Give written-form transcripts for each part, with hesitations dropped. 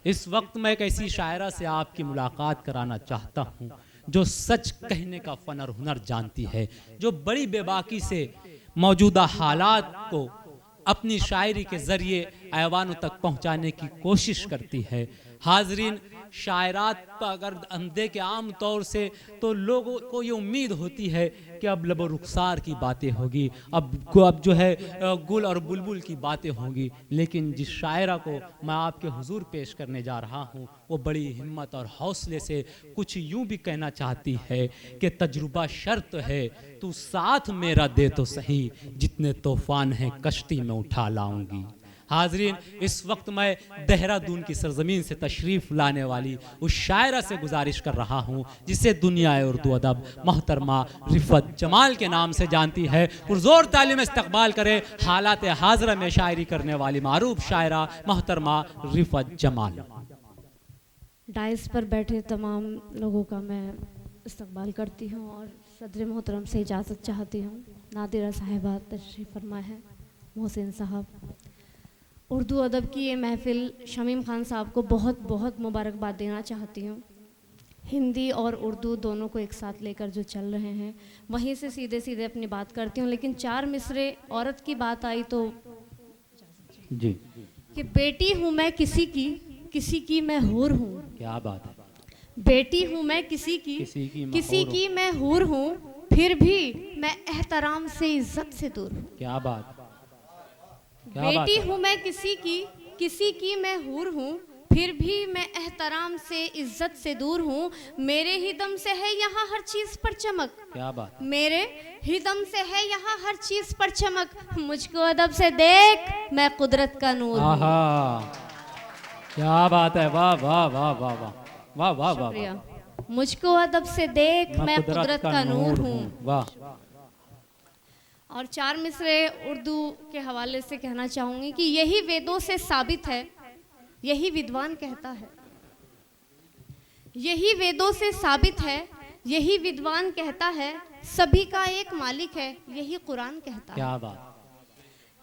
इस वक्त मैं एक ऐसी शायरा से आपकी मुलाकात कराना चाहता हूँ जो सच कहने का फ़न और हुनर जानती है, जो बड़ी बेबाकी से मौजूदा हालात को अपनी शायरी के ज़रिए ऐवानों तक पहुँचाने की कोशिश करती है। हाज़रीन, शायरात पर अगर हम देखें आम तौर से तो लोगों को ये उम्मीद होती है कि अब लबो रुखसार की बातें होगी, अब जो है गुल और बुलबुल की बातें होंगी, लेकिन जिस शायरा को मैं आपके हुजूर पेश करने जा रहा हूँ वो बड़ी हिम्मत और हौसले से कुछ यूँ भी कहना चाहती है कि तजुर्बा शर्त है, तू साथ मेरा दे तो सही, जितने तूफान हैं कश्ती में उठा लाऊंगी। हाजरीन, इस वक्त मैं देहरादून की सरजमीन से तशरीफ़ लाने वाली उस शायरा से गुजारिश कर रहा हूँ जिसे दुनिया उर्दू अदब मोहतरमा रिफ़त जमाल के नाम से जानती है। पुरज़ोर तालीम इस्तक़बाल करे हालात हाजरा में शायरी करने वाली मारूफ शायरा मोहतरमा रिफ़त जमाल। डाइस पर बैठे तमाम लोगों का मैं इस्तक़बाल करती हूँ और सदर मोहतरम से इजाज़त चाहती हूँ। नादिरा साहिबा तशरीफ़ फरमा है, मोहसिन साहब, उर्दू अदब की ये महफ़िल शमीम ख़ान साहब को बहुत बहुत मुबारकबाद देना चाहती हूँ। हिंदी और उर्दू दोनों को एक साथ लेकर जो चल रहे हैं, वहीं से सीधे सीधे अपनी बात करती हूँ। लेकिन चार मिसरे औरत की बात आई तो जी, कि बेटी हूँ मैं किसी की मैं हूर हूँ। क्या बात है। बेटी हूँ मैं किसी की मैं हूर हूँ, फिर भी मैं एहतराम से इज्जत से दूर हूँ। क्या बात। बेटी हूँ मैं किसी की मैं हूर हूँ, फिर भी मैं एहतराम से इज्जत से दूर हूँ। मेरे ही दम से है यहाँ हर चीज पर चमक। क्या बात। मेरे ही दम से है यहाँ हर चीज पर चमक, मुझको अदब से देख मैं कुदरत का नूर हूँ। क्या बात है। वाह वाह वाह वाह वाह वाह वाह वाह। मुझको अदब से देख मैं कुदरत का नूर हूँ। वाह। और चार मिसरे उर्दू के हवाले से कहना चाहूँगी कि यही वेदों से साबित है, यही विद्वान कहता है। यही वेदों से साबित है, यही विद्वान कहता है, सभी का एक मालिक है, यही कुरान कहता है। क्या बात।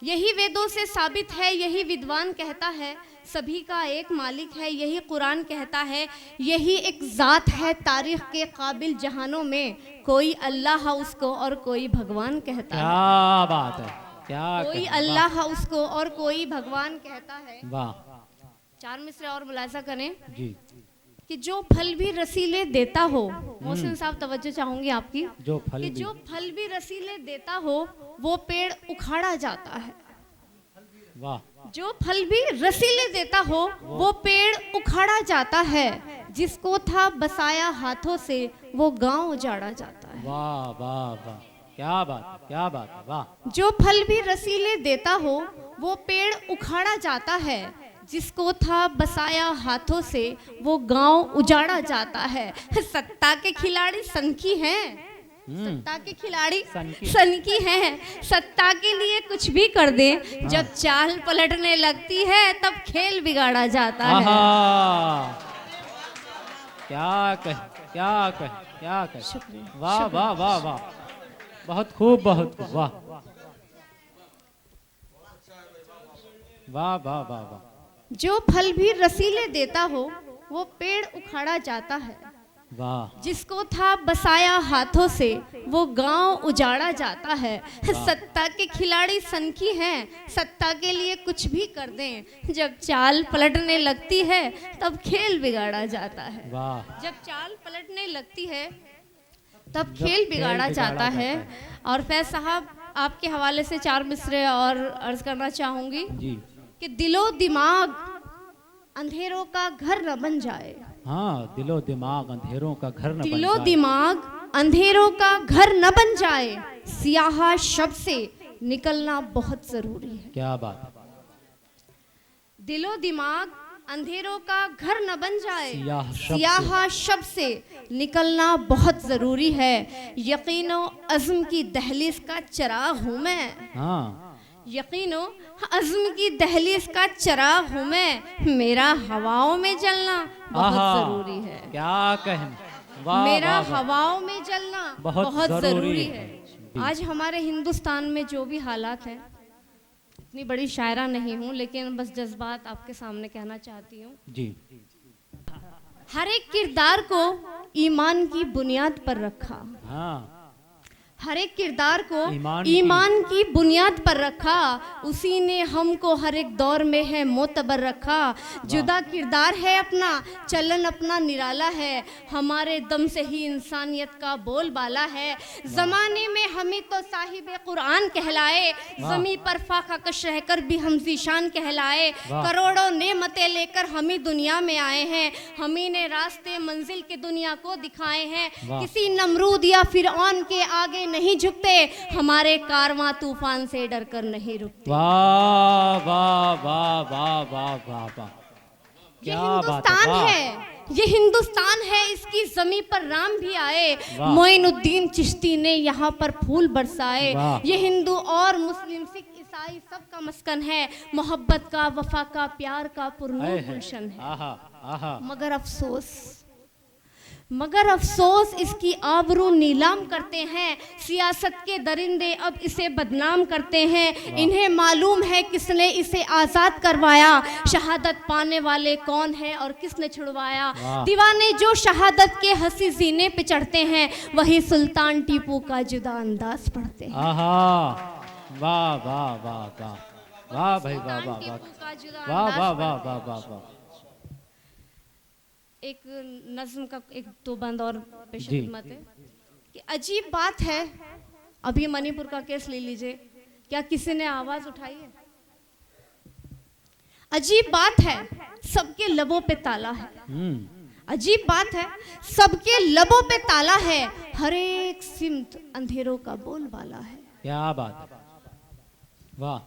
यही वेदों से साबित है, यही विद्वान कहता है, सभी का एक मालिक है, यही कुरान कहता है। यही एक ज़ात है तारीख़ के काबिल जहानों में, कोई अल्लाह उसको और कोई भगवान कहता है। क्या बात है। क्या कोई अल्लाह उसको और कोई भगवान कहता है। वाह। चार मिसरे और मुलाजा करें जी। कि जो फल भी रसीले देता हो, मोहसिन साहब तवज्जो चाहूंगी आपकी, जो फल भी रसीले देता हो वो पेड़ उखाड़ा जाता है। वाह। जो फल भी रसीले देता हो वो पेड़ उखाड़ा जाता है, जिसको था बसाया हाथों से वो गांव उजाड़ा जाता है। वाह वाह वाह। क्या बात, क्या बात। वाह। जो फल भी रसीले देता हो वो पेड़ उखाड़ा जाता है, जिसको था बसाया हाथों से वो गांव उजाड़ा जाता है। सत्ता के खिलाड़ी सनकी हैं, सत्ता के खिलाड़ी सनकी हैं, सत्ता के लिए कुछ भी कर दे, जब चाल पलटने लगती है तब खेल बिगाड़ा जाता है। क्या कह, क्या कह, क्या कह। शुक्रिया। वाह वाह वाह वाह। बहुत खूब, बहुत खूब। वाह वाह वाह वाह वाह। जो फल भी रसीले देता हो वो पेड़ उखाड़ा जाता है, वाह। जिसको था बसाया हाथों से वो गांव उजाड़ा जाता है। सत्ता के खिलाड़ी सनकी हैं, सत्ता के लिए कुछ भी कर दें, जब चाल पलटने लगती है तब खेल बिगाड़ा जाता है। वाह। जब चाल पलटने लगती है तब खेल बिगाड़ा जाता है। और फैज साहब आपके हवाले से चार मिसरे और अर्ज करना चाहूँगी कि दिलो दिमाग अंधेरों का घर न बन जाए। हाँ, दिलो दिमाग अंधेरों का घर न बन जाए। दिलो दिमाग अंधेरों का घर न बन जाए, सियाह शब से निकलना बहुत जरूरी है। क्या बात। दिलो दिमाग अंधेरों का घर न बन जाए, सियाह शब से निकलना बहुत जरूरी है। यकीनो अज़्म की दहलीज का चराग हूँ मैं। हाँ। यकीनो अज़्म की दहलीज का चराग हूँ मैं, मेरा हवाओं में जलना बहुत जरूरी है। क्या कहना। मेरा हवाओं में जलना बहुत जरूरी है। आज हमारे हिंदुस्तान में जो भी हालात हैं, इतनी बड़ी शायरा नहीं हूँ, लेकिन बस जज्बात आपके सामने कहना चाहती हूँ। जी। हर एक किरदार को ईमान की बुनियाद पर रखा। हाँ, हर एक किरदार को ईमान ईमान की बुनियाद पर रखा, उसी ने हमको हर एक दौर में है मोतबर रखा। जुदा किरदार है अपना, चलन अपना निराला है, हमारे दम से ही इंसानियत का बोलबाला है। ज़माने में हमें तो साहिब कुरान कहलाए, ज़मीं पर फाका कश रहकर भी हम ज़ीशान कहलाए। करोड़ों नेमतें लेकर हम ही दुनिया में आए हैं, हम ही ने रास्ते मंजिल के दुनिया को दिखाए हैं। किसी नमरूद या फिरौन के आगे नहीं झुकते, हमारे कारवां तूफान से डर कर नहीं रुकते। वाह वाह वाह वाह वाह वाह वाह, ये हिंदुस्तान है, ये हिंदुस्तान है, इसकी जमीन पर राम भी आए, मोइनुद्दीन चिश्ती ने यहाँ पर फूल बरसाए। ये हिंदू और मुस्लिम सिख ईसाई सबका मस्कन है, मोहब्बत का, वफा का, प्यार का पुरनूर गुलशन है। मगर अफसोस इसकी आबरू नीलाम करते हैं, सियासत के दरिंदे अब इसे बदनाम करते हैं। इन्हें मालूम है किसने इसे आज़ाद करवाया, शहादत पाने वाले कौन है और किसने छुड़वाया। दीवाने जो शहादत के हंसी जीने पे चढ़ते हैं, वही सुल्तान टीपू का जुदा अंदाज पढ़ते हैं। वाह वाह वाह वाह वाह भाई, वाह वाह वाह वाह वाह वाह वाह वाह। एक नज्म का एक दो बंद और पेश खिदमत है कि अजीब बात है, अभी मणिपुर का केस ले लीजिए, क्या किसी ने आवाज उठाई है? अजीब बात है, सबके लबों पे ताला है। अजीब बात है, सबके लबों पे ताला है, हर एक सिमत अंधेरों का बोलबाला है। क्या बात है, वाह।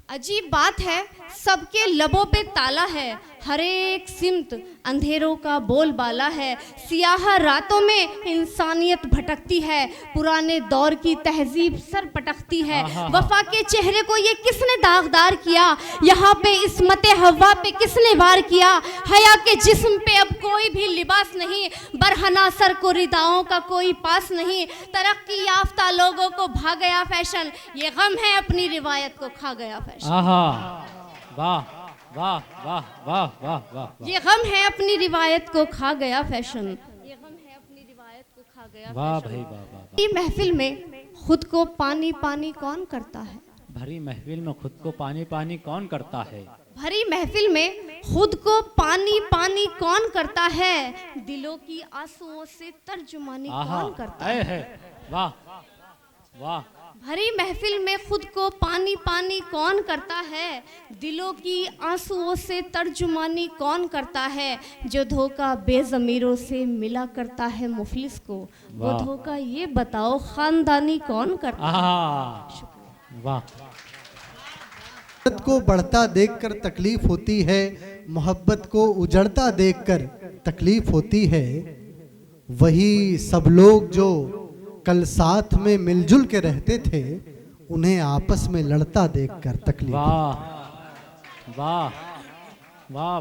अजीब बात है, सबके लबों पे ताला है, हर एक सिमत अंधेरों का बोलबाला है। सियाह रातों में इंसानियत भटकती है, पुराने दौर की तहजीब सर पटकती है। वफा के चेहरे को ये किसने दागदार किया, यहाँ पे इस्मत हवा पे किसने वार किया। हया के जिस्म पे अब कोई भी लिबास नहीं, बरहना सर को रिदाओं का कोई पास नहीं। तरक्की याफ्ता लोगों को भा गया फैशन, ये गम है अपनी रिवायत को खा गया फैशन। वाह वाह वाह वाह वाह वाह। ये गम है अपनी रिवायत को खा गया फैशन, ये गम है अपनी रिवायत को खा गया वाह फैशन। भाई वाह वाह। भरी महफिल में खुद को पानी पानी कौन करता है? भरी महफिल में खुद को पानी पानी कौन करता है? भरी महफिल में खुद को पानी पानी कौन करता है, दिलों की आंसुओं से तर्जुमानी कौन करता है? वाह वाह। भरी महफिल में खुद को पानी पानी कौन करता है, दिलों की आंसुओं से तर्जुमानी कौन करता है। जो धोखा बेज़मीरों से मिला करता है मुफलिस को, वो धोखा ये बताओ खानदानी कौन करता है? वाह। मोहब्बत को बढ़ता देखकर तकलीफ होती है, मोहब्बत को उजड़ता देखकर तकलीफ होती है। वही सब लोग जो कल साथ में मिलजुल के रहते थे, उन्हें आपस में लड़ता देखकर तकलीफ। वाह वाह वाह।